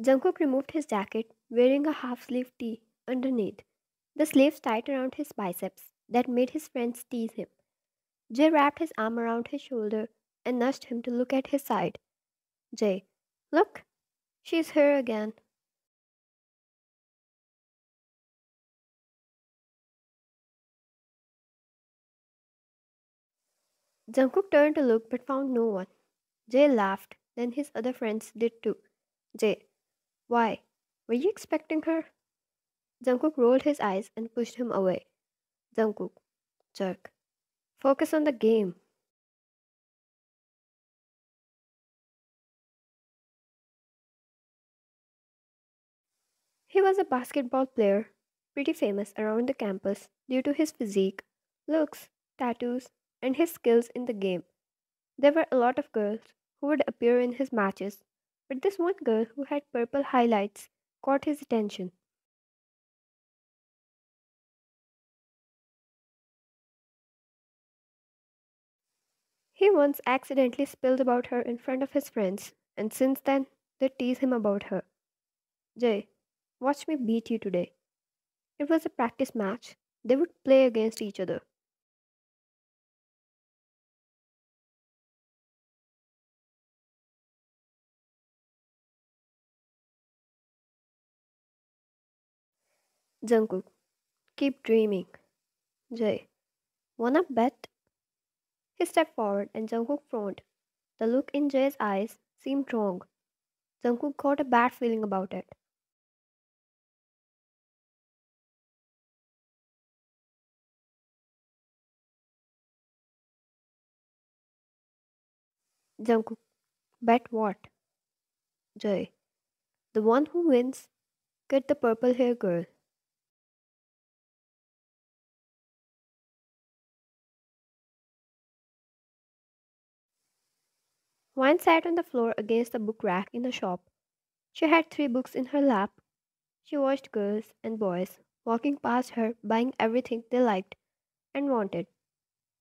Jungkook removed his jacket, wearing a half-sleeve tee underneath. The sleeves tight around his biceps that made his friends tease him. Jay wrapped his arm around his shoulder and nudged him to look at his side. Jay, look, she's here again. Jungkook turned to look but found no one. Jay laughed, then his other friends did too. Jay, why? Were you expecting her? Jungkook rolled his eyes and pushed him away. Jungkook, jerk. Focus on the game. He was a basketball player, pretty famous around the campus due to his physique, looks, tattoos, and his skills in the game. There were a lot of girls who would appear in his matches, but this one girl who had purple highlights caught his attention. He once accidentally spilled about her in front of his friends, and since then they tease him about her. Jay, watch me beat you today. It was a practice match. They would play against each other. Jungkook, keep dreaming. Jay, wanna bet? He stepped forward and Jungkook frowned. The look in Jay's eyes seemed wrong. Jungkook got a bad feeling about it. Jungkook, bet what? Jay, the one who wins, get the purple hair girl. Wine sat on the floor against the book rack in the shop. She had three books in her lap. She watched girls and boys walking past her buying everything they liked and wanted.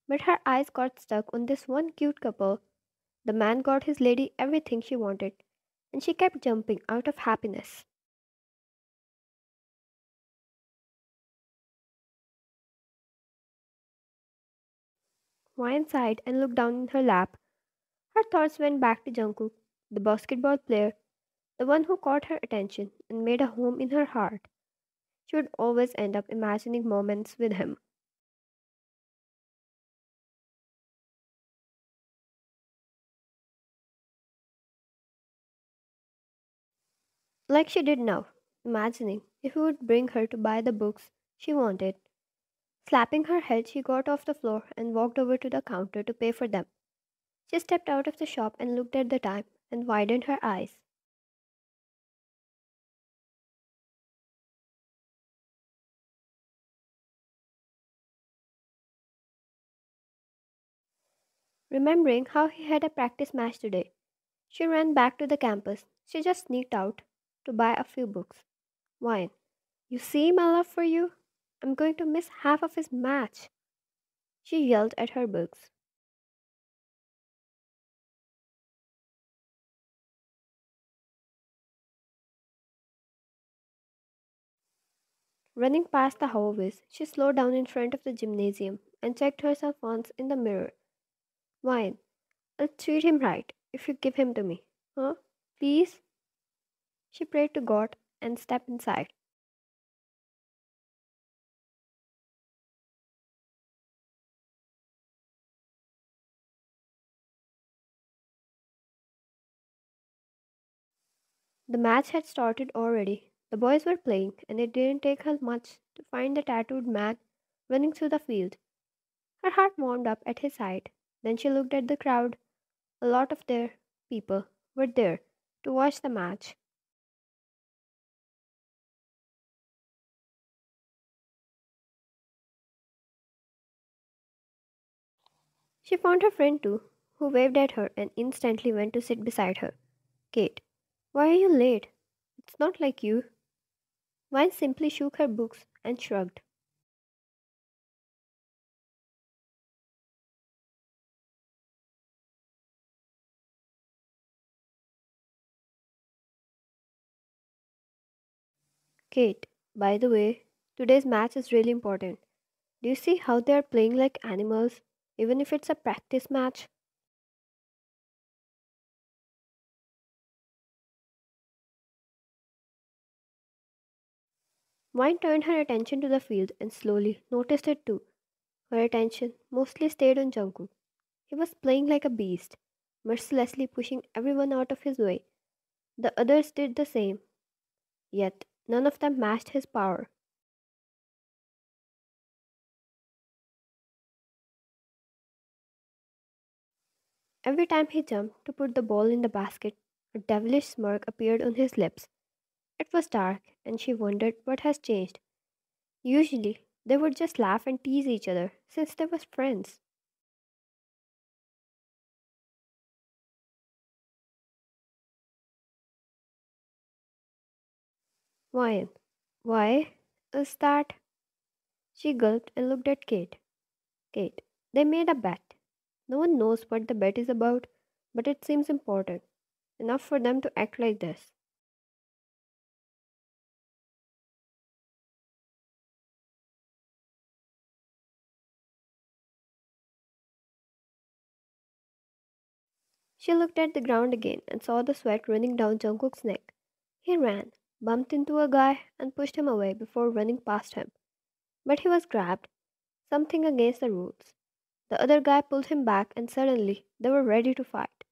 But her eyes got stuck on this one cute couple. The man got his lady everything she wanted, and she kept jumping out of happiness. Wine sighed and looked down in her lap. Her thoughts went back to Jungkook, the basketball player, the one who caught her attention and made a home in her heart. She would always end up imagining moments with him. Like she did now, imagining if he would bring her to buy the books she wanted. Slapping her head, she got off the floor and walked over to the counter to pay for them. She stepped out of the shop and looked at the time and widened her eyes. Remembering how he had a practice match today, she ran back to the campus. She just sneaked out to buy a few books. Wine. You see my love for you? I'm going to miss half of his match. She yelled at her books. Running past the hallways, she slowed down in front of the gymnasium and checked herself once in the mirror. Wine. I'll treat him right if you give him to me. Huh? Please? She prayed to God and stepped inside. The match had started already. The boys were playing, and it didn't take her much to find the tattooed man running through the field. Her heart warmed up at his side. Then she looked at the crowd. A lot of their people were there to watch the match. She found her friend too, who waved at her and instantly went to sit beside her. Kate, why are you late? It's not like you. Vine simply shook her books and shrugged. Kate, by the way, today's match is really important. Do you see how they are playing like animals, even if it's a practice match? Vine turned her attention to the field and slowly noticed it too. Her attention mostly stayed on Jungkook. He was playing like a beast, mercilessly pushing everyone out of his way. The others did the same, yet none of them matched his power. Every time he jumped to put the ball in the basket, a devilish smirk appeared on his lips. It was dark, and she wondered what has changed. Usually, they would just laugh and tease each other since they were friends. Why? Why is that? She gulped and looked at Kate. Kate, they made a bet. No one knows what the bet is about, but it seems important enough for them to act like this. She looked at the ground again and saw the sweat running down Jungkook's neck. He ran, bumped into a guy, and pushed him away before running past him. But he was grabbed, something against the rules. The other guy pulled him back, and suddenly they were ready to fight.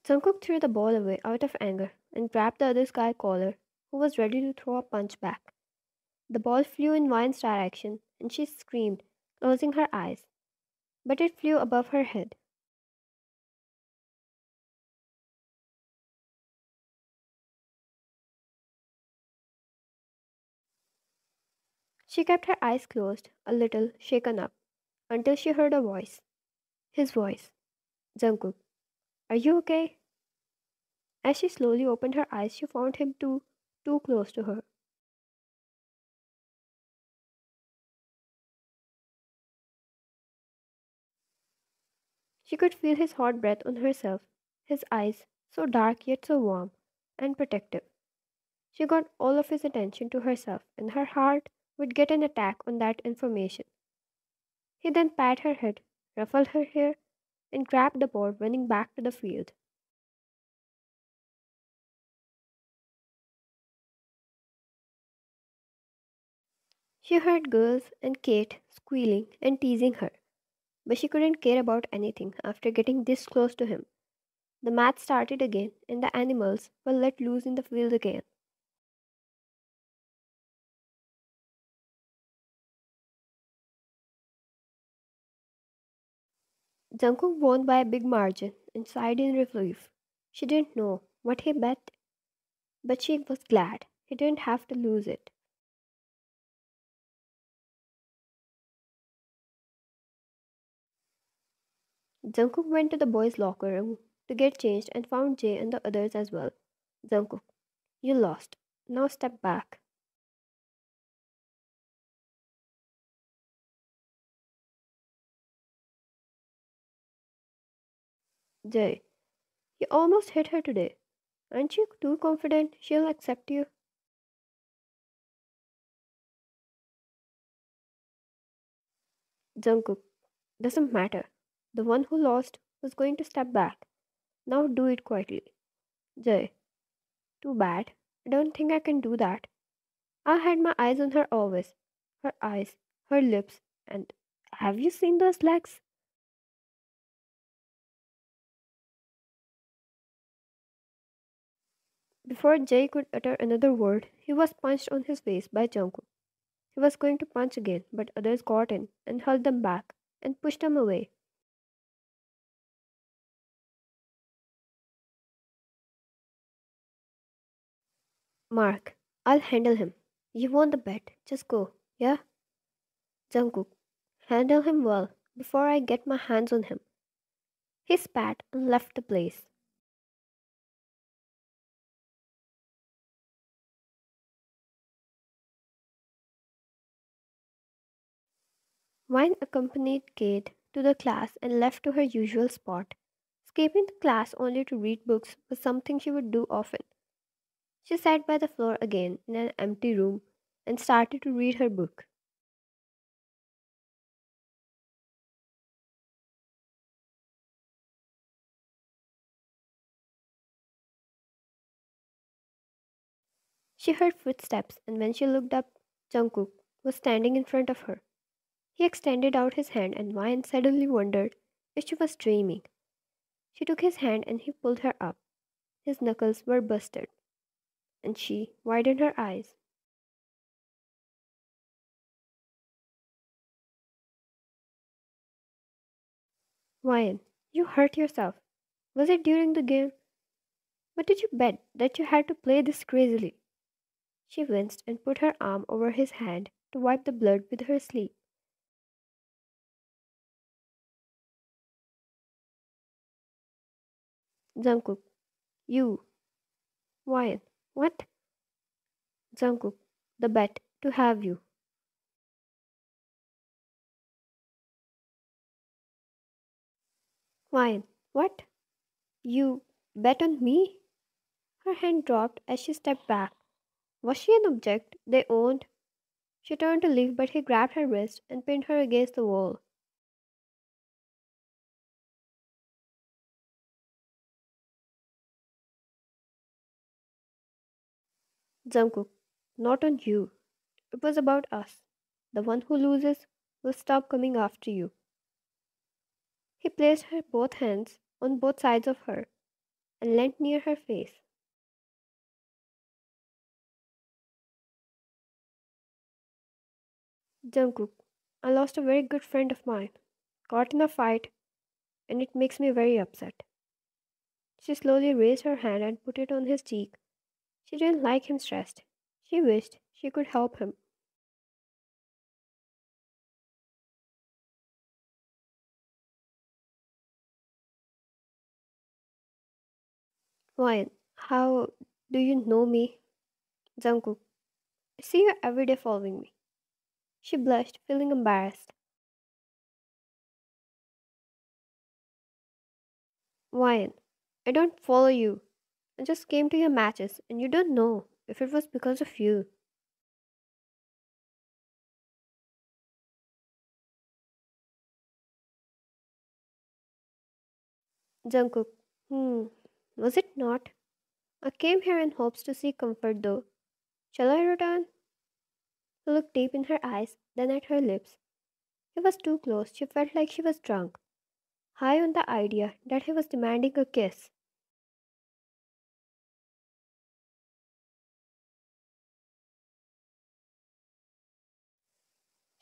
Jungkook threw the ball away out of anger and grabbed the other guy's collar, who was ready to throw a punch back. The ball flew in Vine's direction, and she screamed, closing her eyes. But it flew above her head. She kept her eyes closed, a little shaken up, until she heard a voice. His voice. Jungkook, are you okay? As she slowly opened her eyes, she found him too close to her. She could feel his hot breath on herself, his eyes, so dark yet so warm and protective. She got all of his attention to herself, and her heart would get an attack on that information. He then patted her head, ruffled her hair, and grabbed the ball, running back to the field. She heard girls and Kate squealing and teasing her, but she couldn't care about anything after getting this close to him. The match started again, and the animals were let loose in the field again. Jungkook won by a big margin and sighed in relief. She didn't know what he bet, but she was glad he didn't have to lose it. Jungkook went to the boys' locker room to get changed and found Jay and the others as well. Jungkook, you lost. Now step back. Jay, you almost hit her today. Aren't you too confident she'll accept you? Jungkook, doesn't matter. The one who lost was going to step back. Now do it quietly. Jay, too bad. I don't think I can do that. I had my eyes on her always. Her eyes, her lips, and have you seen those legs? Before Jay could utter another word, he was punched on his face by Jungkook. He was going to punch again, but others got in and held them back and pushed him away. Mark, I'll handle him. You won the bet. Just go. Yeah? Jungkook, handle him well before I get my hands on him. He spat and left the place. Wine accompanied Kate to the class and left to her usual spot. Escaping the class only to read books was something she would do often. She sat by the floor again in an empty room and started to read her book. She heard footsteps, and when she looked up, Jungkook was standing in front of her. He extended out his hand, and Mayan suddenly wondered if she was dreaming. She took his hand and he pulled her up. His knuckles were busted, and she widened her eyes. Mayan, you hurt yourself. Was it during the game? What did you bet that you had to play this crazily? She winced and put her arm over his hand to wipe the blood with her sleeve. Jungkook, you, Mayan, what? Jungkook, the bet to have you. Mayan, what? You bet on me? Her hand dropped as she stepped back. Was she an object they owned? She turned to leave, but he grabbed her wrist and pinned her against the wall. Jungkook, not on you. It was about us. The one who loses will stop coming after you. He placed her both hands on both sides of her and leant near her face. Jungkook, I lost a very good friend of mine. Caught in a fight, and it makes me very upset. She slowly raised her hand and put it on his cheek. She didn't like him stressed. She wished she could help him. Ryan, how do you know me? Jungkook, I see you every day following me. She blushed, feeling embarrassed. Ryan, I don't follow you. I just came to your matches, and you don't know if it was because of you. Jungkook, was it not? I came here in hopes to seek comfort though. Shall I return? He looked deep in her eyes, then at her lips. He was too close, she felt like she was drunk, high on the idea that he was demanding a kiss.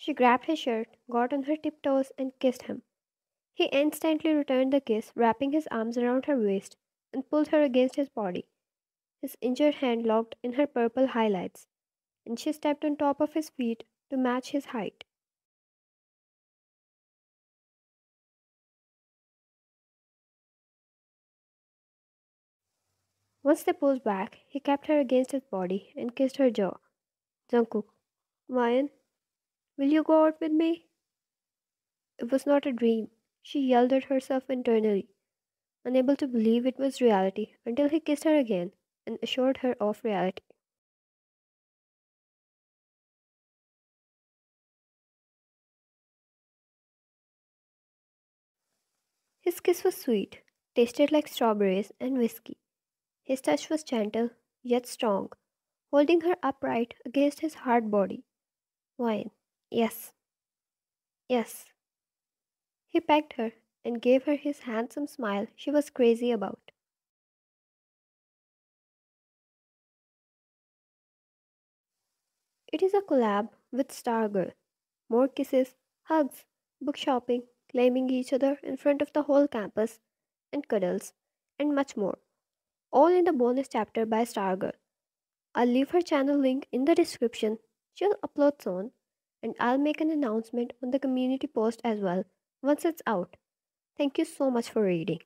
She grabbed his shirt, got on her tiptoes, and kissed him. He instantly returned the kiss, wrapping his arms around her waist, and pulled her against his body. His injured hand locked in her purple highlights, and she stepped on top of his feet to match his height. Once they pulled back, he kept her against his body and kissed her jaw. Jungkook, Mayan, will you go out with me? It was not a dream. She yelled at herself internally, unable to believe it was reality until he kissed her again and assured her of reality. His kiss was sweet, tasted like strawberries and whiskey. His touch was gentle, yet strong, holding her upright against his hard body. Wine. Yes, yes. He pecked her and gave her his handsome smile she was crazy about. It is a collab with Stargirl. More kisses, hugs, book shopping, claiming each other in front of the whole campus, and cuddles, and much more. All in the bonus chapter by Stargirl. I'll leave her channel link in the description. She'll upload soon, and I'll make an announcement on the community post as well once it's out. Thank you so much for reading.